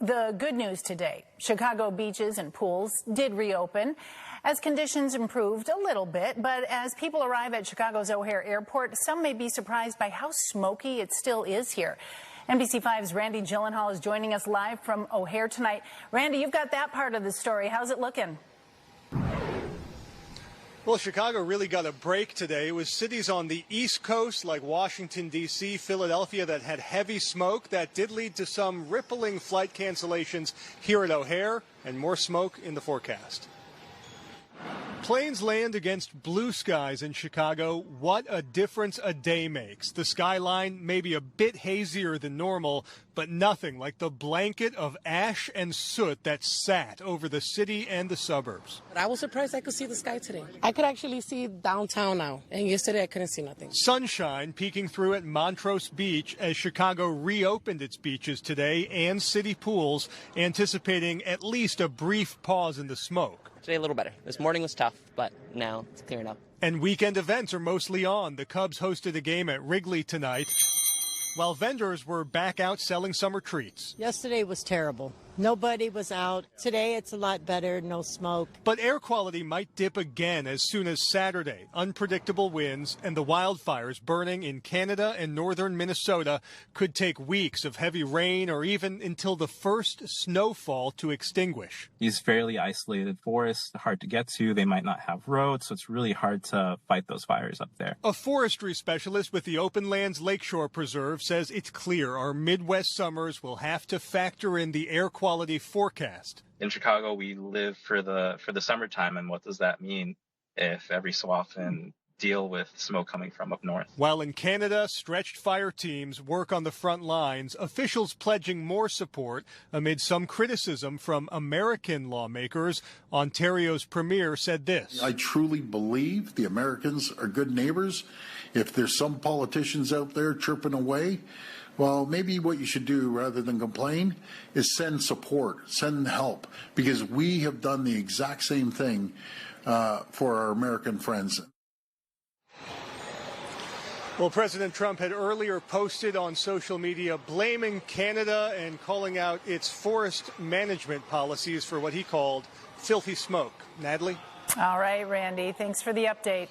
The good news today, Chicago beaches and pools did reopen as conditions improved a little bit, but as people arrive at Chicago's O'Hare Airport, some may be surprised by how smoky it still is here. NBC5's Randy Gyllenhaal is joining us live from O'Hare tonight. Randy, you've got that part of the story. How's it looking? Well, Chicago really got a break today. It was cities on the East Coast like Washington, D.C., Philadelphia that had heavy smoke. That did lead to some rippling flight cancellations here at O'Hare and more smoke in the forecast. Planes land against blue skies in Chicago. What a difference a day makes. The skyline may be a bit hazier than normal, but nothing like the blanket of ash and soot that sat over the city and the suburbs. I was surprised I could see the sky today. I could actually see downtown now, and yesterday I couldn't see nothing. Sunshine peeking through at Montrose Beach as Chicago reopened its beaches today and city pools, anticipating at least a brief pause in the smoke. Today a little better. This morning was tough, but now it's clearing up. And weekend events are mostly on. The Cubs hosted a game at Wrigley tonight, while vendors were back out selling summer treats. Yesterday was terrible. Nobody was out. Today it's a lot better, no smoke. But air quality might dip again as soon as Saturday. Unpredictable winds and the wildfires burning in Canada and northern Minnesota could take weeks of heavy rain or even until the first snowfall to extinguish. These fairly isolated forests, hard to get to. They might not have roads, so it's really hard to fight those fires up there. A forestry specialist with the Open Lands Lakeshore Preserve says it's clear our Midwest summers will have to factor in the air quality forecast. In Chicago, we live for the summertime, and what does that mean if every so often deal with smoke coming from up north? While in Canada, stretched fire teams work on the front lines, officials pledging more support amid some criticism from American lawmakers. Ontario's premier said this: I truly believe the Americans are good neighbors. If there's some politicians out there chirping away, well, maybe what you should do rather than complain is send support, send help, because we have done the exact same thing for our American friends. Well, President Trump had earlier posted on social media blaming Canada and calling out its forest management policies for what he called filthy smoke. Natalie? All right, Randy, thanks for the update.